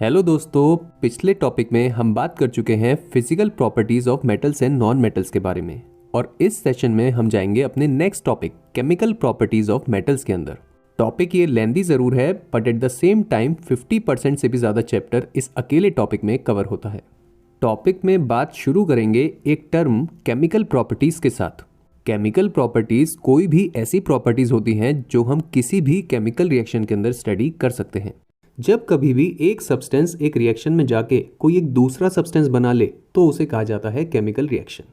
Hello दोस्तों, पिछले topic में हम बात कर चुके हैं physical properties of metals and non metals के बारे में। और इस सेशन में हम जाएंगे अपने next topic chemical properties of metals के अंदर। टॉपिक ये लेंदी ज़रूर है, but at the same time 50% से भी ज़्यादा चैप्टर इस अकेले टॉपिक में कवर होता है। टॉपिक में बात शुरू करेंगे एक टर्म केमिकल प्रॉपर्टीज़ के साथ। केमिकल प्रॉपर्टीज़ कोई भी ऐसी प्रॉपर्टीज़ होती हैं जो हम किसी भी केमिकल रिएक्शन के अंदर स्टडी कर सकते हैं। जब कभी भी एक सब्सटेंस एक रिएक्शन में जाके कोई एक दूसरा सब्सटेंस बना ले तो उसे कहा जाता है केमिकल रिएक्शन।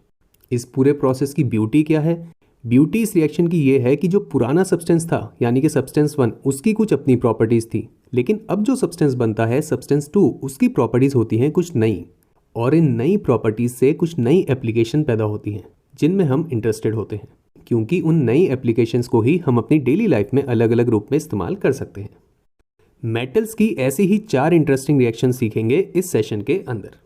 इस पूरे प्रोसेस की ब्यूटी क्या है? ब्यूटी इस रिएक्शन की ये है कि जो पुराना सब्सटेंस था यानी कि सब्सटेंस 1 उसकी कुछ अपनी प्रॉपर्टीज़ थी, लेकिन अब जो सब्सटेंस बनता है सब्सटेंस 2 उसकी प्रॉपर्टीज़ होती हैं कुछ नई, और इन नई प्रॉपर्टीज़ से कुछ नई एप्लीकेशन पैदा होती हैं जिनमें हम इंटरेस्टेड होते हैं, क्योंकि उन नई एप्लीकेशंस को ही हम अपनी डेली लाइफ में अलग अलग रूप में इस्तेमाल कर सकते हैं। मेटल्स की ऐसी ही 4 इंटरेस्टिंग रिएक्शन सीखेंगे इस सेशन के अंदर।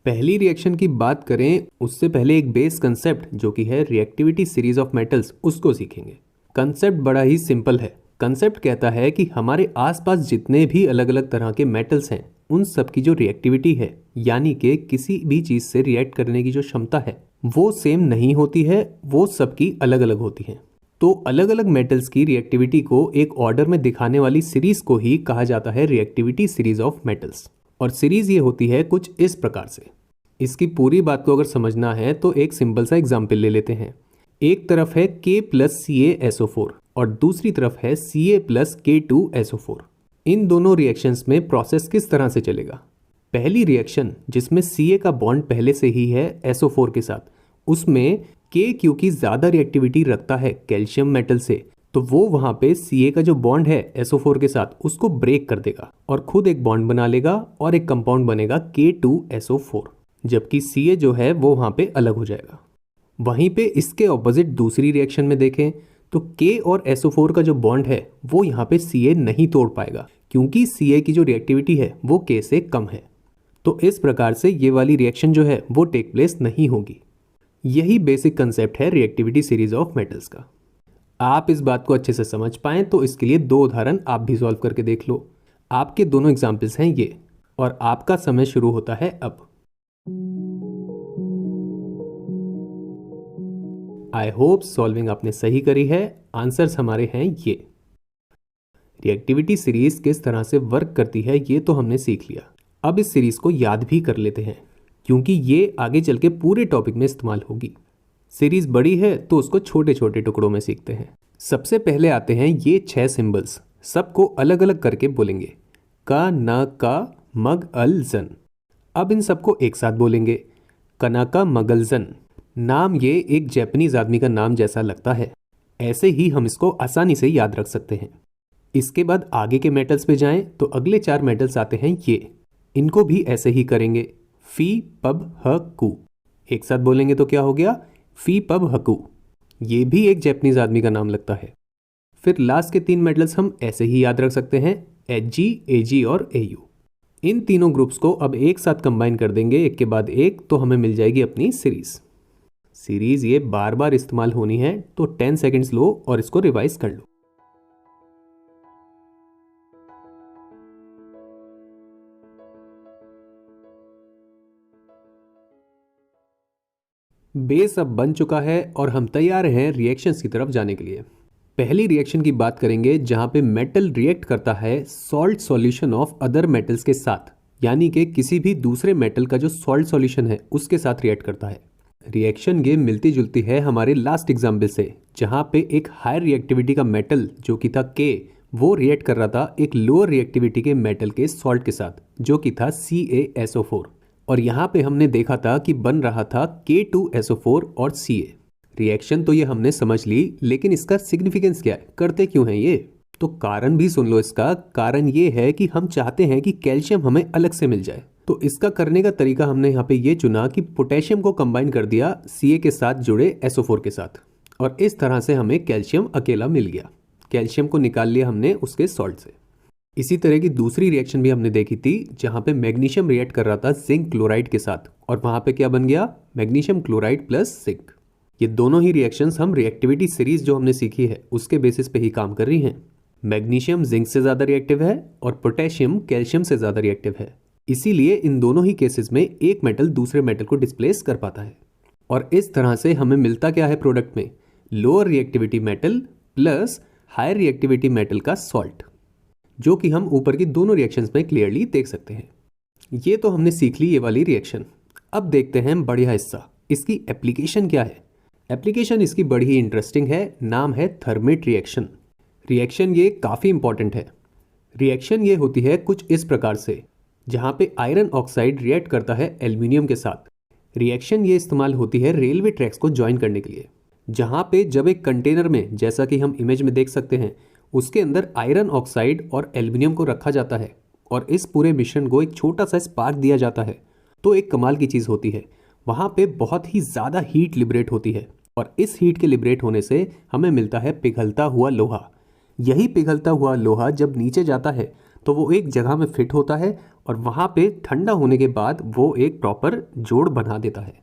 पहली रिएक्शन की बात करें उससे पहले एक बेस कंसेप्ट जो कि है रिएक्टिविटी सीरीज ऑफ मेटल्स, उसको सीखेंगे। कंसेप्ट बड़ा ही सिंपल है। कंसेप्ट कहता है कि हमारे आसपास जितने भी अलग अलग तरह के मेटल्स हैं उन सब की जो रिएक्टिविटी है यानी कि किसी भी चीज़ से रिएक्ट करने की जो क्षमता है वो सेम नहीं होती है, वो सबकी अलग अलग होती है। तो अलग अलग मेटल्स की रिएक्टिविटी को एक ऑर्डर में दिखाने वाली सीरीज को ही कहा जाता है रिएक्टिविटी सीरीज ऑफ मेटल्स। और सीरीज ये होती है कुछ इस प्रकार से। इसकी पूरी बात को अगर समझना है तो एक सिंपल सा एग्जाम्पल ले लेते हैं। एक तरफ है K+CaSO4 और दूसरी तरफ है Ca+K2SO4। इन दोनों रिएक्शंस में प्रोसेस किस तरह से चलेगा? पहली रिएक्शन जिसमें Ca का बॉन्ड पहले से ही है SO4 के साथ, उसमें K क्योंकि ज़्यादा रिएक्टिविटी रखता है कैल्शियम मेटल से, तो वो वहाँ पे Ca का जो बॉन्ड है SO4 के साथ उसको ब्रेक कर देगा और खुद एक बॉन्ड बना लेगा और एक कंपाउंड बनेगा K2SO4, जबकि Ca जो है वो वहाँ पे अलग हो जाएगा। वहीं पे इसके ऑपोजिट दूसरी रिएक्शन में देखें तो K और SO4 का जो बॉन्ड है वो यहाँ पे Ca नहीं तोड़ पाएगा, क्योंकि Ca की जो रिएक्टिविटी है वो K से कम है। तो इस प्रकार से ये वाली रिएक्शन जो है वो टेक प्लेस नहीं होगी। यही बेसिक कंसेप्ट है रिएक्टिविटी सीरीज ऑफ मेटल्स का। आप इस बात को अच्छे से समझ पाएं तो इसके लिए 2 उदाहरण आप भी सॉल्व करके देख लो। आपके दोनों एग्जाम्पल्स हैं ये, और आपका समय शुरू होता है अब। आई होप सॉल्विंग आपने सही करी है। आंसर्स हमारे हैं ये। रिएक्टिविटी सीरीज किस तरह से वर्क करती है ये तो हमने सीख लिया। अब इस सीरीज को याद भी कर लेते हैं, क्योंकि ये आगे चल के पूरे टॉपिक में इस्तेमाल होगी। सीरीज बड़ी है तो उसको छोटे छोटे टुकड़ों में सीखते हैं। सबसे पहले आते हैं ये 6 सिंबल्स, सबको अलग अलग करके बोलेंगे। का, न, का, मग, अल, जन। अब इन सबको एक साथ बोलेंगे। कनाका मगलजन। नाम ये एक जापानीज आदमी का नाम जैसा लगता है, ऐसे ही हम इसको आसानी से याद रख सकते हैं। इसके बाद आगे के मेटल्स पे जाएं तो अगले 4 मेटल्स आते हैं ये, इनको भी ऐसे ही करेंगे। फी, पब, ह, कु। एक साथ बोलेंगे तो क्या हो गया? फी, पब, हकु। ये भी एक जापानीज आदमी का नाम लगता है। फिर लास्ट के 3 मेटल्स हम ऐसे ही याद रख सकते हैं, Hg, Ag और Au। इन तीनों ग्रुप्स को अब एक साथ कंबाइन कर देंगे एक के बाद एक, तो हमें मिल जाएगी अपनी सीरीज ये बार बार इस्तेमाल होनी है, तो 10 सेकेंड्स लो और इसको रिवाइज कर लो। बेस अब बन चुका है और हम तैयार हैं रिएक्शंस की तरफ जाने के लिए। पहली रिएक्शन की बात करेंगे जहां पे मेटल रिएक्ट करता है salt solution of other metals के साथ, यानी कि किसी भी दूसरे मेटल का जो सॉल्ट सॉल्यूशन है उसके साथ रिएक्ट करता है। रिएक्शन ये मिलती जुलती है हमारे लास्ट एग्जाम्पल से, जहां पे एक हायर रिएक्टिविटी का मेटल जो कि था K, वो रिएक्ट कर रहा था एक लोअर रिएक्टिविटी के मेटल के सॉल्ट के साथ जो कि था CaSO4। और यहाँ पे हमने देखा था कि बन रहा था K2SO4 और Ca। रिएक्शन तो ये हमने समझ ली, लेकिन इसका सिग्निफिकेंस क्या है, करते क्यों हैं ये? तो कारण भी सुन लो इसका। कारण ये है कि हम चाहते हैं कि कैल्शियम हमें अलग से मिल जाए, तो इसका करने का तरीका हमने यहाँ पे ये चुना कि पोटेशियम को कंबाइन कर दिया Ca के साथ जुड़े SO4 के साथ, और इस तरह से हमें कैल्शियम अकेला मिल गया। कैल्शियम को निकाल लिया हमने उसके सॉल्ट से। इसी तरह की दूसरी रिएक्शन भी हमने देखी थी जहां पे मैग्नीशियम रिएक्ट कर रहा था जिंक क्लोराइड के साथ, और वहां पे क्या बन गया? Magnesium chloride plus zinc. ये दोनों ही रिएक्शंस हम रिएक्टिविटी सीरीज जो हमने सीखी है उसके बेसिस पे ही काम कर रही हैं। मैग्नीशियम जिंक से ज़्यादा रिएक्टिव है और पोटेशियम कैल्शियम से ज़्यादा रिएक्टिव है। इसीलिए इन दोनों ही केसेस में एक मेटल दूसरे मेटल को डिस्प्लेस कर पाता है। और इस तरह से हमें मिलता क्या है प्रोडक्ट में? Lower reactivity metal plus higher reactivity metal का सॉल्ट, जो कि हम ऊपर की दोनों रिएक्शंस में क्लियरली देख सकते हैं। ये तो हमने सीख ली ये वाली रिएक्शन। अब देखते हैं बढ़िया हिस्सा, इसकी एप्लीकेशन क्या है। एप्लीकेशन इसकी बड़ी ही इंटरेस्टिंग है, नाम है थर्मेट रिएक्शन। रिएक्शन ये काफ़ी इंपॉर्टेंट है। रिएक्शन ये होती है कुछ इस प्रकार से, जहाँ पे आयरन ऑक्साइड रिएक्ट करता है एल्यूमिनियम के साथ। रिएक्शन ये इस्तेमाल होती है रेलवे ट्रैक्स को ज्वाइन करने के लिए, जहाँ पे जब एक कंटेनर में, जैसा कि हम इमेज में देख सकते हैं, उसके अंदर आयरन ऑक्साइड और एल्यूमिनियम को रखा जाता है और इस पूरे मिश्रण को एक छोटा सा स्पार्क दिया जाता है, तो एक कमाल की चीज़ होती है। वहाँ पे बहुत ही ज़्यादा हीट लिबरेट होती है और इस हीट के लिबरेट होने से हमें मिलता है पिघलता हुआ लोहा। यही पिघलता हुआ लोहा जब नीचे जाता है तो वो एक जगह में फिट होता है और वहाँ पे ठंडा होने के बाद वो एक प्रॉपर जोड़ बना देता है।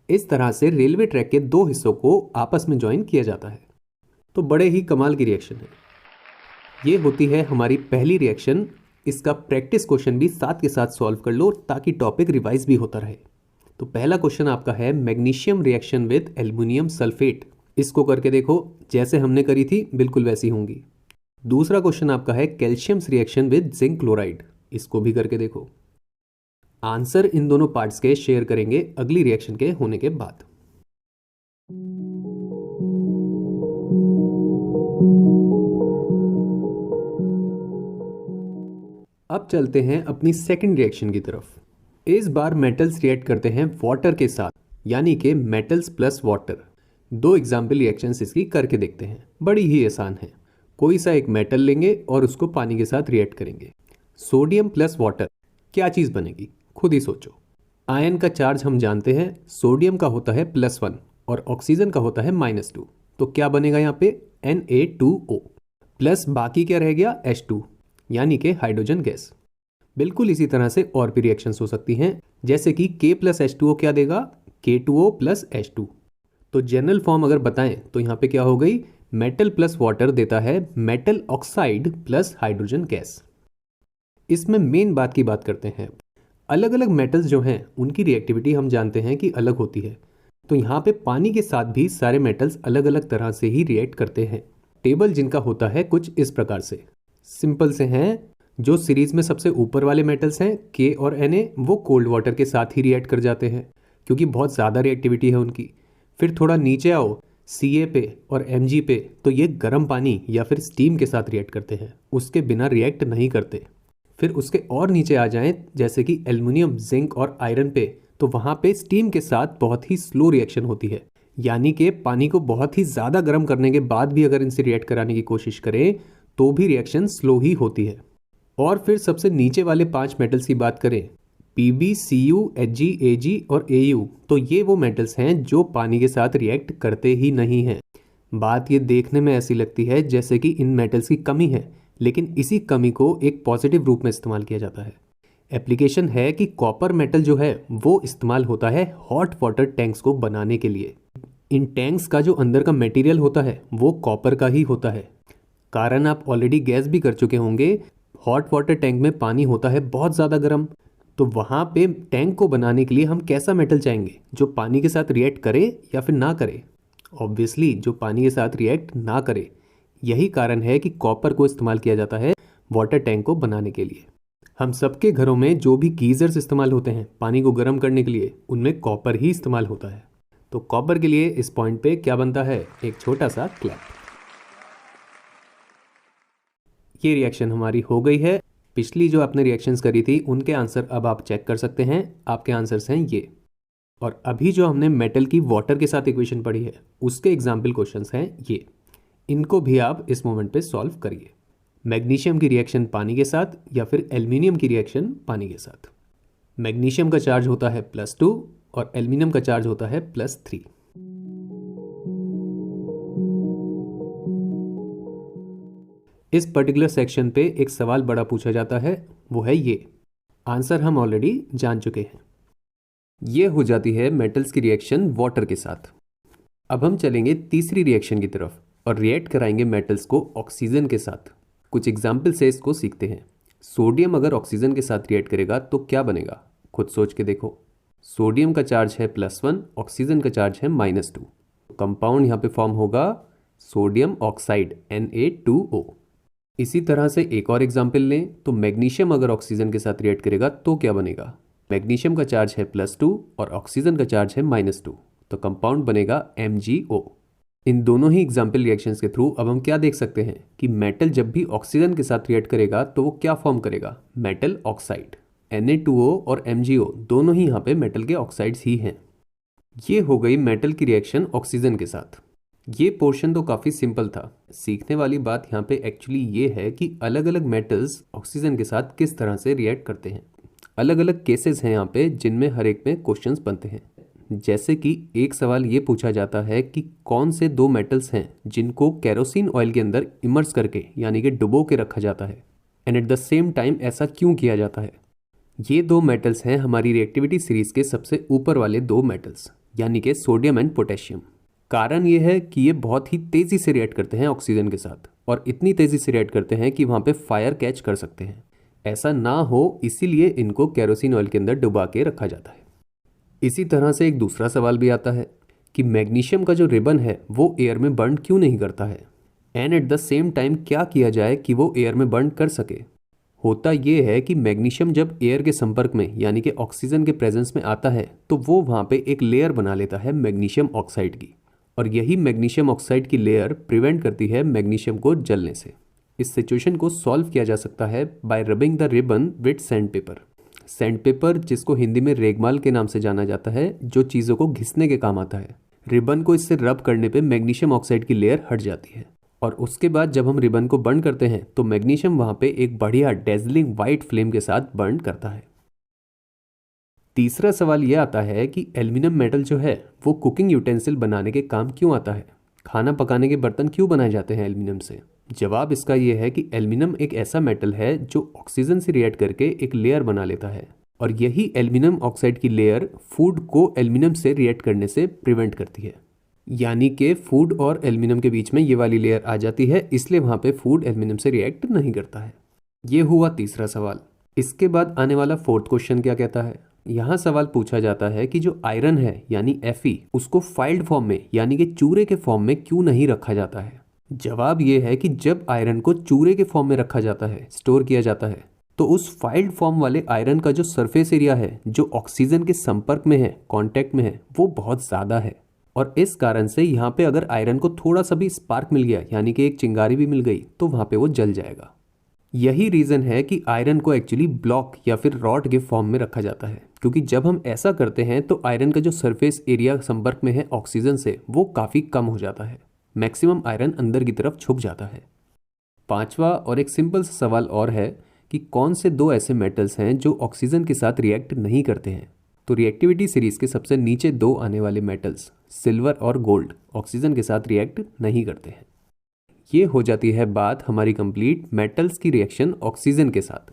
इस तरह से रेलवे ट्रैक के दो हिस्सों को आपस में ज्वाइन किया जाता है। तो बड़े ही कमाल की रिएक्शन है। ये होती है हमारी पहली रिएक्शन। इसका प्रैक्टिस क्वेश्चन भी साथ के साथ सॉल्व कर लो ताकि टॉपिक रिवाइज भी होता रहे। तो पहला क्वेश्चन आपका है magnesium reaction with aluminium sulphate. इसको करके देखो, जैसे हमने करी थी बिल्कुल वैसी होंगी। दूसरा क्वेश्चन आपका है calcium reaction with zinc chloride. इसको भी करके देखो। आंसर इन दोनों पार्ट्स के शेयर करेंगे अगली रिएक्शन के होने के बाद। अब चलते हैं अपनी सेकंड रिएक्शन की तरफ। इस बार मेटल्स रिएक्ट करते हैं वाटर के साथ, यानी कि मेटल्स प्लस वाटर। दो एग्जाम्पल रिएक्शंस इसकी करके देखते हैं, बड़ी ही आसान है। कोई सा एक मेटल लेंगे और उसको पानी के साथ रिएक्ट करेंगे। सोडियम प्लस वाटर, क्या चीज़ बनेगी खुद ही सोचो। आयन का चार्ज हम जानते हैं, सोडियम का होता है +1 और ऑक्सीजन का होता है -2। तो क्या बनेगा यहाँ पे? Na2O प्लस बाकी क्या रह गया? H2, यानी कि हाइड्रोजन गैस। बिल्कुल इसी तरह से और भी रिएक्शंस हो सकती हैं, जैसे कि K + H2O क्या देगा? K2O + H2। तो जनरल फॉर्म अगर बताएं तो यहाँ पे क्या हो गई? मेटल प्लस वाटर देता है metal oxide plus hydrogen gas. इसमें मेन बात की बात करते हैं। अलग अलग मेटल्स जो हैं उनकी रिएक्टिविटी हम जानते हैं कि अलग होती है। तो यहाँ पे पानी के साथ भी सारे मेटल्स अलग अलग तरह से ही रिएक्ट करते हैं। टेबल जिनका होता है कुछ इस प्रकार से, सिंपल से हैं। जो सीरीज में सबसे ऊपर वाले मेटल्स हैं के और Na, वो कोल्ड वाटर के साथ ही रिएक्ट कर जाते हैं क्योंकि बहुत ज़्यादा रिएक्टिविटी है उनकी। फिर थोड़ा नीचे आओ Ca पे और Mg पे, तो ये गर्म पानी या फिर स्टीम के साथ रिएक्ट करते हैं, उसके बिना रिएक्ट नहीं करते। फिर उसके और नीचे आ जाएं जैसे कि एल्युमिनियम, जिंक और आयरन पे, तो वहाँ पे स्टीम के साथ बहुत ही स्लो रिएक्शन होती है, यानी कि पानी को बहुत ही ज़्यादा गर्म करने के बाद भी अगर इनसे रिएक्ट कराने की कोशिश करें तो भी रिएक्शन स्लो ही होती है। और फिर सबसे नीचे वाले 5 मेटल्स की बात करें, Pb, Cu, Hg, Ag और Au, तो ये वो मेटल्स हैं जो पानी के साथ रिएक्ट करते ही नहीं हैं। बात ये देखने में ऐसी लगती है जैसे कि इन मेटल्स की कमी है, लेकिन इसी कमी को एक पॉजिटिव रूप में इस्तेमाल किया जाता है। एप्लीकेशन है कि कॉपर मेटल जो है वो इस्तेमाल होता है हॉट वाटर टैंक्स को बनाने के लिए। इन टैंक्स का जो अंदर का मटेरियल होता है वो कॉपर का ही होता है। कारण आप ऑलरेडी गैस भी कर चुके होंगे, हॉट वाटर टैंक में पानी होता है बहुत ज़्यादा गर्म। तो वहाँ पे टैंक को बनाने के लिए हम कैसा मेटल चाहेंगे जो पानी के साथ रिएक्ट करे या फिर ना करे? ऑब्वियसली जो पानी के साथ रिएक्ट ना करे। यही कारण है कि कॉपर को इस्तेमाल किया जाता है वाटर टैंक को बनाने के लिए। हम सबके घरों में जो भी गीजर्स इस्तेमाल होते हैं पानी को गर्म करने के लिए, उनमें कॉपर ही इस्तेमाल होता है। तो कॉपर के लिए इस पॉइंट पे क्या बनता है? एक छोटा सा क्लैप। ये रिएक्शन हमारी हो गई है। पिछली जो आपने रिएक्शंस करी थी उनके आंसर अब आप चेक कर सकते हैं। आपके आंसर्स हैं ये। और अभी जो हमने मेटल की वाटर के साथ इक्वेशन पढ़ी है उसके एग्जाम्पल क्वेश्चंस हैं ये। इनको भी आप इस मोमेंट पे सॉल्व करिए। मैग्नीशियम की रिएक्शन पानी के साथ या फिर एल्युमिनियम की रिएक्शन पानी के साथ। मैग्नीशियम का चार्ज होता है +2 और एल्युमिनियम का चार्ज होता है +3। इस पर्टिकुलर सेक्शन पे एक सवाल बड़ा पूछा जाता है, वो है ये। आंसर हम ऑलरेडी जान चुके हैं। ये हो जाती है मेटल्स की रिएक्शन वाटर के साथ। अब हम चलेंगे तीसरी रिएक्शन की तरफ और रिएक्ट कराएंगे मेटल्स को ऑक्सीजन के साथ। कुछ एग्जाम्पल से इसको सीखते हैं। सोडियम अगर ऑक्सीजन के साथ रिएक्ट करेगा तो क्या बनेगा, खुद सोच के देखो। सोडियम का चार्ज है +1, ऑक्सीजन का चार्ज है -2। कंपाउंड यहाँ पे फॉर्म होगा सोडियम ऑक्साइड Na2O। इसी तरह से एक और एग्जाम्पल लें तो मैग्नीशियम अगर ऑक्सीजन के साथ रिएक्ट करेगा तो क्या बनेगा। मैग्नीशियम का चार्ज है +2 और ऑक्सीजन का चार्ज है -2, तो कंपाउंड बनेगा MgO। इन दोनों ही एग्जाम्पल रिएक्शंस के थ्रू अब हम क्या देख सकते हैं कि मेटल जब भी ऑक्सीजन के साथ रिएक्ट करेगा तो वो क्या फॉर्म करेगा, मेटल ऑक्साइड। Na2O और MgO दोनों ही यहाँ पे मेटल के ऑक्साइड्स ही हैं। ये हो गई मेटल की रिएक्शन ऑक्सीजन के साथ। ये पोर्शन तो काफ़ी सिंपल था। सीखने वाली बात यहाँ पे एक्चुअली ये है कि अलग अलग मेटल्स ऑक्सीजन के साथ किस तरह से रिएक्ट करते हैं। अलग अलग केसेस हैं यहाँ पे जिनमें हर एक में क्वेश्चंस बनते हैं। जैसे कि एक सवाल ये पूछा जाता है कि कौन से दो मेटल्स हैं जिनको केरोसिन ऑयल के अंदर इमर्स करके यानी कि डुबो के रखा जाता है, and at the same time ऐसा क्यों किया जाता है। ये दो मेटल्स हैं हमारी रिएक्टिविटी सीरीज के सबसे ऊपर वाले दो मेटल्स, यानी कि सोडियम एंड पोटेशियम। कारण ये है कि ये बहुत ही तेज़ी से रिएक्ट करते हैं ऑक्सीजन के साथ, और इतनी तेज़ी से रिएक्ट करते हैं कि वहाँ पे फायर कैच कर सकते हैं। ऐसा ना हो इसीलिए इनको केरोसिन ऑयल के अंदर डुबा के रखा जाता है। इसी तरह से एक दूसरा सवाल भी आता है कि मैग्नीशियम का जो रिबन है वो एयर में बर्न क्यों नहीं करता है, and at the same time क्या किया जाए कि वो एयर में बर्न कर सके। होता ये है कि मैग्नीशियम जब एयर के संपर्क में यानी कि ऑक्सीजन के प्रेजेंस में आता है तो वो वहाँ पे एक लेयर बना लेता है मैग्नीशियम ऑक्साइड की, और यही मैग्नीशियम ऑक्साइड की लेयर प्रिवेंट करती है मैग्नीशियम को जलने से। इस सिचुएशन को सॉल्व किया जा सकता है bye rubbing the ribbon with sand paper. Sand paper, जिसको हिंदी में रेगमाल के नाम से जाना जाता है, जो चीज़ों को घिसने के काम आता है। रिबन को इससे रब करने पे मैग्नीशियम ऑक्साइड की लेयर हट जाती है, और उसके बाद जब हम रिबन को बर्न करते हैं तो मैग्नीशियम वहाँ पे एक बढ़िया डेजलिंग वाइट फ्लेम के साथ बर्न करता है। तीसरा सवाल यह आता है कि एल्यूमिनियम मेटल जो है वो कुकिंग यूटेंसिल बनाने के काम क्यों आता है। खाना पकाने के बर्तन क्यों बनाए जाते हैं एल्यूमिनियम से। जवाब इसका यह है कि एल्यूमिनियम एक ऐसा मेटल है जो ऑक्सीजन से रिएक्ट करके एक लेयर बना लेता है, और यही एल्यूमिनियम ऑक्साइड की लेयर फूड को एल्यूमिनियम से रिएक्ट करने से प्रिवेंट करती है। यानी कि फूड और एल्यूमिनियम के बीच में ये वाली लेयर आ जाती है, इसलिए वहाँ पे फूड एल्यूमिनियम से रिएक्ट नहीं करता है। ये हुआ तीसरा सवाल। इसके बाद आने वाला फोर्थ क्वेश्चन क्या कहता है। यहाँ सवाल पूछा जाता है कि जो आयरन है यानी Fe, उसको फाइल्ड फॉर्म में यानी कि चूरे के फॉर्म में क्यों नहीं रखा जाता है। जवाब ये है कि जब आयरन को चूरे के फॉर्म में रखा जाता है, स्टोर किया जाता है, तो उस फाइल्ड फॉर्म वाले आयरन का जो सरफेस एरिया है, जो ऑक्सीजन के संपर्क में है, कांटेक्ट में है, वो बहुत ज़्यादा है। और इस कारण से यहाँ पे अगर आयरन को थोड़ा सा भी स्पार्क मिल गया यानी कि एक चिंगारी भी मिल गई तो वहाँ पे वो जल जाएगा। यही रीज़न है कि आयरन को एक्चुअली ब्लॉक या फिर रॉड के फॉर्म में रखा जाता है, क्योंकि जब हम ऐसा करते हैं तो आयरन का जो सरफेस एरिया संपर्क में है ऑक्सीजन से वो काफ़ी कम हो जाता है, मैक्सिमम आयरन अंदर की तरफ छुप जाता है। पांचवा और एक सिंपल सा सवाल और है कि कौन से दो ऐसे मेटल्स हैं जो ऑक्सीजन के साथ रिएक्ट नहीं करते हैं। तो रिएक्टिविटी सीरीज के सबसे नीचे दो आने वाले मेटल्स सिल्वर और गोल्ड ऑक्सीजन के साथ रिएक्ट नहीं करते हैं। ये हो जाती है बात हमारी कंप्लीट मेटल्स की रिएक्शन ऑक्सीजन के साथ।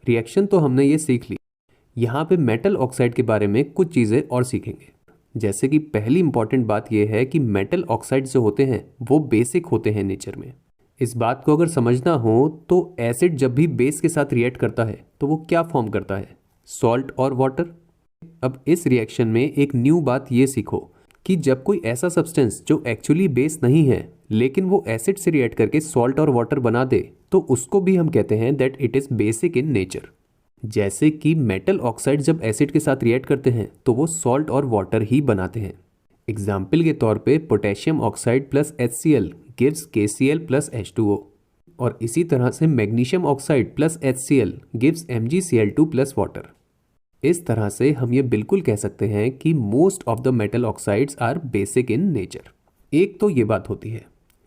रिएक्शन तो हमने ये सीख ली। यहाँ पे मेटल ऑक्साइड के बारे में कुछ चीज़ें और सीखेंगे। जैसे कि पहली इंपॉर्टेंट बात यह है कि मेटल ऑक्साइड जो होते हैं वो बेसिक होते हैं नेचर में। इस बात को अगर समझना हो तो एसिड जब भी बेस के साथ रिएक्ट करता है तो वो क्या फॉर्म करता है, सॉल्ट और वाटर। अब इस रिएक्शन में एक न्यू बात ये सीखो कि जब कोई ऐसा सब्सटेंस जो एक्चुअली बेस नहीं है लेकिन वो एसिड से रिएक्ट करके सॉल्ट और वाटर बना दे तो उसको भी हम कहते हैं that it is basic in nature. जैसे कि मेटल ऑक्साइड जब एसिड के साथ रिएक्ट करते हैं तो वो सॉल्ट और वाटर ही बनाते हैं। एग्जाम्पल के तौर पे potassium oxide plus HCl gives KCl plus H2O, और इसी तरह से magnesium oxide plus HCl gives MgCl2 plus water. इस तरह से हम ये बिल्कुल कह सकते हैं कि most of the metal oxides are basic in nature. एक तो ये बात होती है।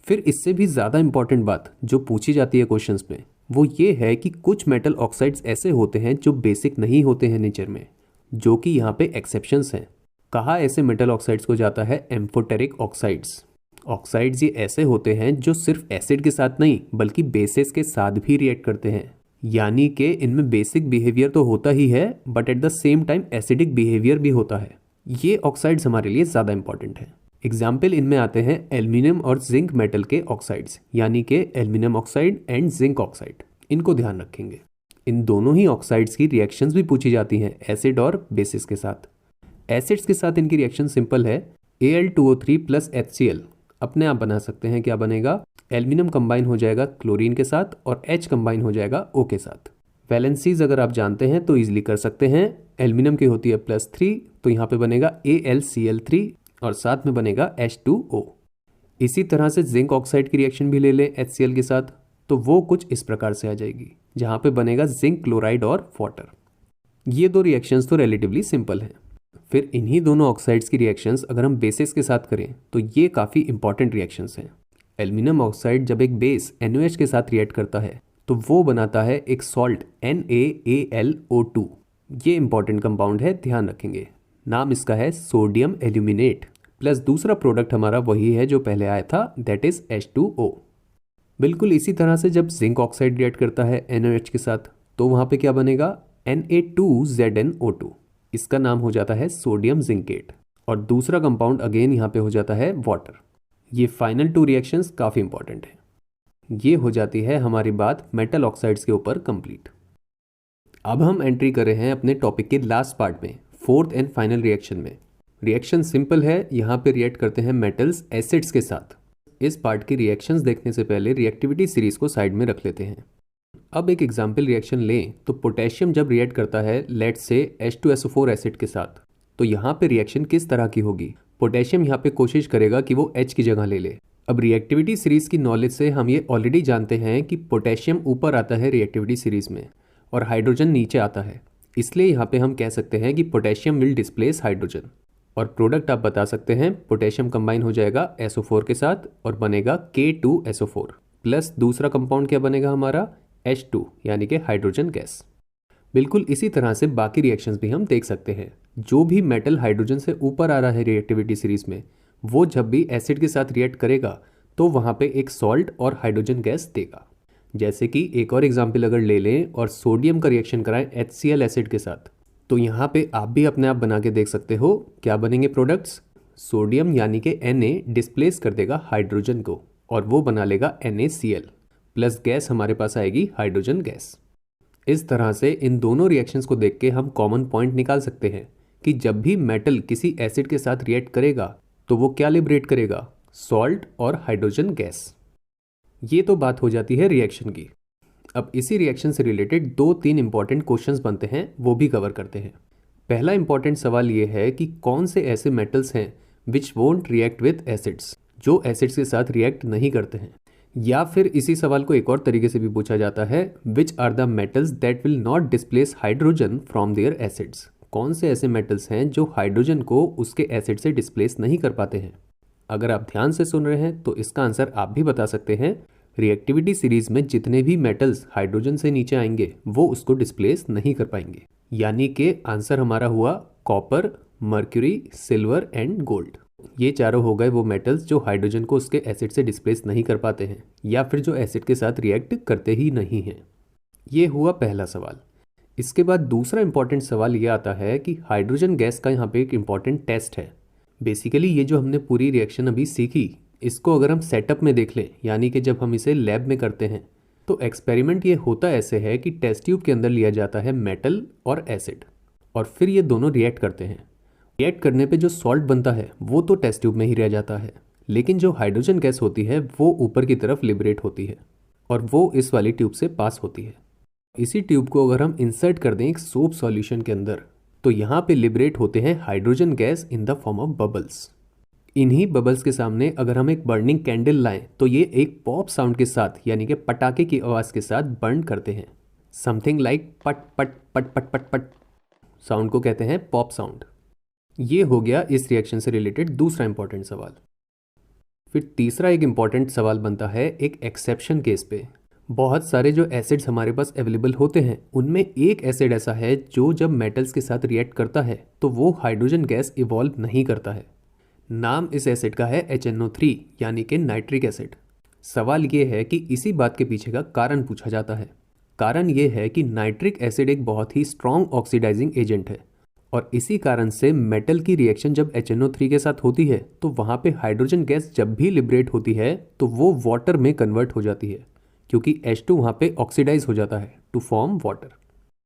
फिर इससे भी ज़्यादा इंपॉर्टेंट बात जो पूछी जाती है क्वेश्चंस में वो ये है कि कुछ मेटल ऑक्साइड्स ऐसे होते हैं जो बेसिक नहीं होते हैं नेचर में, जो कि यहाँ पे एक्सेप्शंस हैं। कहा ऐसे मेटल ऑक्साइड्स को जाता है एम्फोटेरिक ऑक्साइड्स। ऑक्साइड्स ये ऐसे होते हैं जो सिर्फ एसिड के साथ नहीं बल्कि बेसिस के साथ भी रिएक्ट करते हैं, यानी कि इनमें बेसिक बिहेवियर तो होता ही है but at the same time acidic behaviour भी होता है। ये ऑक्साइड्स हमारे लिए ज़्यादा इंपॉर्टेंट है। एग्जाम्पल इनमें आते हैं एल्यूमिनियम और जिंक मेटल के ऑक्साइड्स, यानी कि aluminium oxide and zinc oxide. इनको ध्यान रखेंगे। इन दोनों ही ऑक्साइड्स की रिएक्शंस भी पूछी जाती हैं एसिड और बेसिस के साथ। एसिड्स के साथ इनकी रिएक्शन सिंपल है, Al2O3 प्लस HCl अपने आप बना सकते हैं। क्या बनेगा? एल्यूमिनियम कंबाइन हो जाएगा क्लोरीन के साथ और H कंबाइन हो जाएगा O के साथ। वैलेंसीज अगर आप जानते हैं तो ईजिली कर सकते हैं। एल्यूमिनियम की होती है +3, तो यहाँ पे बनेगा AlCl3 और साथ में बनेगा H2O। इसी तरह से जिंक ऑक्साइड की रिएक्शन भी ले लें HCl के साथ, तो वो कुछ इस प्रकार से आ जाएगी, जहाँ पे बनेगा जिंक क्लोराइड और वाटर। ये दो रिएक्शंस तो रिलेटिवली सिंपल हैं। फिर इन्हीं दोनों ऑक्साइड्स की रिएक्शंस अगर हम बेसिस के साथ करें तो ये काफ़ी इंपॉर्टेंट रिएक्शंस हैं। एल्यूमिनियम ऑक्साइड जब एक बेस NaOH के साथ रिएक्ट करता है तो वो बनाता है एक सॉल्ट NaAlO2। ये इंपॉर्टेंट कंपाउंड है, ध्यान रखेंगे। नाम इसका है सोडियम एल्यूमिनेट, प्लस दूसरा प्रोडक्ट हमारा वही है जो पहले आया था, दैट इज H2O। बिल्कुल इसी तरह से जब जिंक ऑक्साइड रिएक्ट करता है NaOH के साथ तो वहाँ पे क्या बनेगा? Na2ZnO2। इसका नाम हो जाता है सोडियम जिंकेट और दूसरा कंपाउंड अगेन यहाँ पे हो जाता है वाटर। ये फाइनल टू रिएक्शंस काफ़ी इंपॉर्टेंट है। ये हो जाती है हमारी बात मेटल ऑक्साइड्स के ऊपर कंप्लीट। अब हम एंट्री कर रहे हैं अपने टॉपिक के लास्ट पार्ट में, फोर्थ एंड फाइनल रिएक्शन में। रिएक्शन सिंपल है, यहाँ पे रिएक्ट करते हैं मेटल्स एसिड्स के साथ। इस पार्ट की रिएक्शंस देखने से पहले रिएक्टिविटी सीरीज को साइड में रख लेते हैं। अब एक एग्जाम्पल रिएक्शन लें तो पोटेशियम जब रिएक्ट करता है लेट्स से H2SO4 एसिड के साथ, तो यहाँ पे रिएक्शन किस तरह की होगी? पोटेशियम यहाँ पे कोशिश करेगा कि वो H की जगह ले ले। अब रिएक्टिविटी सीरीज की नॉलेज से हम ये ऑलरेडी जानते हैं कि पोटेशियम ऊपर आता है रिएक्टिविटी सीरीज में और हाइड्रोजन नीचे आता है, इसलिए यहाँ पे हम कह सकते हैं कि पोटेशियम विल डिस्प्लेस हाइड्रोजन। और प्रोडक्ट आप बता सकते हैं, पोटेशियम कंबाइन हो जाएगा SO4 के साथ और बनेगा K2SO4 प्लस दूसरा कंपाउंड क्या बनेगा हमारा? H2 यानी कि हाइड्रोजन गैस। बिल्कुल इसी तरह से बाकी रिएक्शंस भी हम देख सकते हैं। जो भी मेटल हाइड्रोजन से ऊपर आ रहा है रिएक्टिविटी सीरीज में, वो जब भी एसिड के साथ रिएक्ट करेगा तो वहाँ पे एक सॉल्ट और हाइड्रोजन गैस देगा। जैसे कि एक और एग्जाम्पल अगर ले लें और सोडियम का रिएक्शन कराएं HCl एसिड के साथ, तो यहाँ पे आप भी अपने आप बना के देख सकते हो। क्या बनेंगे प्रोडक्ट्स? सोडियम यानी कि Na डिस्प्लेस कर देगा हाइड्रोजन को और वो बना लेगा NaCl प्लस गैस हमारे पास आएगी हाइड्रोजन गैस। इस तरह से इन दोनों रिएक्शंस को देख के हम कॉमन पॉइंट निकाल सकते हैं कि जब भी मेटल किसी एसिड के साथ रिएक्ट करेगा तो वो क्या लिबरेट करेगा? सॉल्ट और हाइड्रोजन गैस। ये तो बात हो जाती है रिएक्शन की। अब इसी रिएक्शन से रिलेटेड 2-3 इंपॉर्टेंट क्वेश्चंस बनते हैं, वो भी कवर करते हैं। पहला इंपॉर्टेंट सवाल ये है कि कौन से ऐसे मेटल्स हैं विच वोंट रिएक्ट विद एसिड्स, जो एसिड्स के साथ रिएक्ट नहीं करते हैं। या फिर इसी सवाल को एक और तरीके से भी पूछा जाता है, which are the metals that will not displace hydrogen from their acids. कौन से ऐसे मेटल्स हैं जो हाइड्रोजन को उसके एसिड से डिस्प्लेस नहीं कर पाते हैं। अगर आप ध्यान से सुन रहे हैं तो इसका आंसर आप भी बता सकते हैं। रिएक्टिविटी सीरीज में जितने भी मेटल्स हाइड्रोजन से नीचे आएंगे वो उसको डिस्प्लेस नहीं कर पाएंगे, यानी कि आंसर हमारा हुआ copper, mercury, silver and gold. ये चारों हो गए वो मेटल्स जो हाइड्रोजन को उसके एसिड से डिस्प्लेस नहीं कर पाते हैं या फिर जो एसिड के साथ रिएक्ट करते ही नहीं हैं। ये हुआ पहला सवाल। इसके बाद दूसरा इंपॉर्टेंट सवाल ये आता है कि हाइड्रोजन गैस का यहाँ पे एक इंपॉर्टेंट टेस्ट है। बेसिकली ये जो हमने पूरी रिएक्शन अभी सीखी, इसको अगर हम सेटअप में देख लें, यानी कि जब हम इसे लैब में करते हैं, तो एक्सपेरिमेंट ये होता ऐसे है कि टेस्ट ट्यूब के अंदर लिया जाता है मेटल और एसिड और फिर ये दोनों रिएक्ट करते हैं। रिएक्ट करने पे जो सॉल्ट बनता है वो तो टेस्ट ट्यूब में ही रह जाता है, लेकिन जो हाइड्रोजन गैस होती है वो ऊपर की तरफ लिबरेट होती है और वो इस वाली ट्यूब से पास होती है। इसी ट्यूब को अगर हम इंसर्ट कर दें एक सोप सॉल्यूशन के अंदर, तो यहाँ पे लिबरेट होते हैं hydrogen gas in the form of bubbles. इन्हीं बबल्स के सामने अगर हम एक बर्निंग कैंडल लाएं तो ये एक पॉप साउंड के साथ, यानी कि पटाखे की आवाज़ के साथ बर्न करते हैं। समथिंग लाइक पट पट पट पट पट पट साउंड को कहते हैं पॉप साउंड। ये हो गया इस रिएक्शन से रिलेटेड दूसरा इंपॉर्टेंट सवाल। फिर तीसरा एक इंपॉर्टेंट सवाल बनता है एक एक्सेप्शन केस पे। बहुत सारे जो एसिड्स हमारे पास अवेलेबल होते हैं उनमें एक एसिड ऐसा है जो जब मेटल्स के साथ रिएक्ट करता है तो वो हाइड्रोजन गैस इवॉल्व नहीं करता है। नाम इस एसिड का है HNO3 यानी कि नाइट्रिक एसिड। सवाल ये है कि इसी बात के पीछे का कारण पूछा जाता है। कारण ये है कि नाइट्रिक एसिड एक बहुत ही स्ट्रॉन्ग ऑक्सीडाइजिंग एजेंट है और इसी कारण से मेटल की रिएक्शन जब HNO3 के साथ होती है तो वहाँ पे हाइड्रोजन गैस जब भी लिबरेट होती है तो वो वाटर में कन्वर्ट हो जाती है, क्योंकि H2 वहाँ पे ऑक्सीडाइज हो जाता है टू फॉर्म वाटर।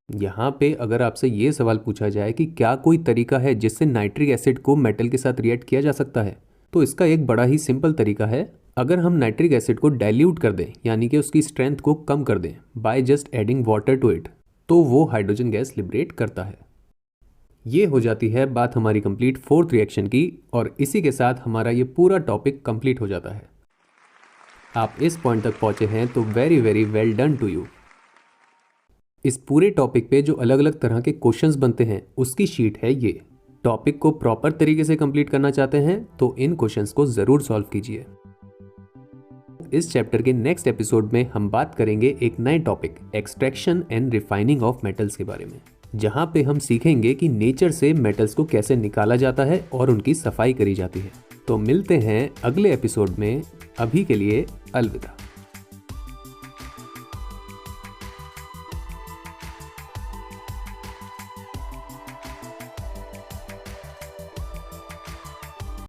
यहाँ पे अगर आपसे ये सवाल पूछा जाए कि क्या कोई तरीका है जिससे नाइट्रिक एसिड को मेटल के साथ रिएक्ट किया जा सकता है, तो इसका एक बड़ा ही सिंपल तरीका है। अगर हम नाइट्रिक एसिड को डाइल्यूट कर दें, यानी कि उसकी स्ट्रेंथ को कम कर दें by just adding water to it, तो वो हाइड्रोजन गैस लिबरेट करता है। ये हो जाती है बात हमारी कंप्लीट फोर्थ रिएक्शन की, और इसी के साथ हमारा ये पूरा टॉपिक कंप्लीट हो जाता है। आप इस पॉइंट तक पहुंचे हैं तो very very well done to you. इस पूरे टॉपिक पे जो अलग अलग तरह के क्वेश्चंस बनते हैं उसकी शीट है ये। टॉपिक को प्रॉपर तरीके से कंप्लीट करना चाहते हैं तो इन क्वेश्चंस को जरूर सॉल्व कीजिए। इस चैप्टर के नेक्स्ट एपिसोड में हम बात करेंगे एक नए topic extraction and refining of metals के बारे में, जहां पे हम सीखेंगे कि नेचर से मेटल्स को कैसे निकाला जाता है और उनकी सफाई करी जाती है। तो मिलते हैं अगले एपिसोड में। अभी के लिए अलविदा।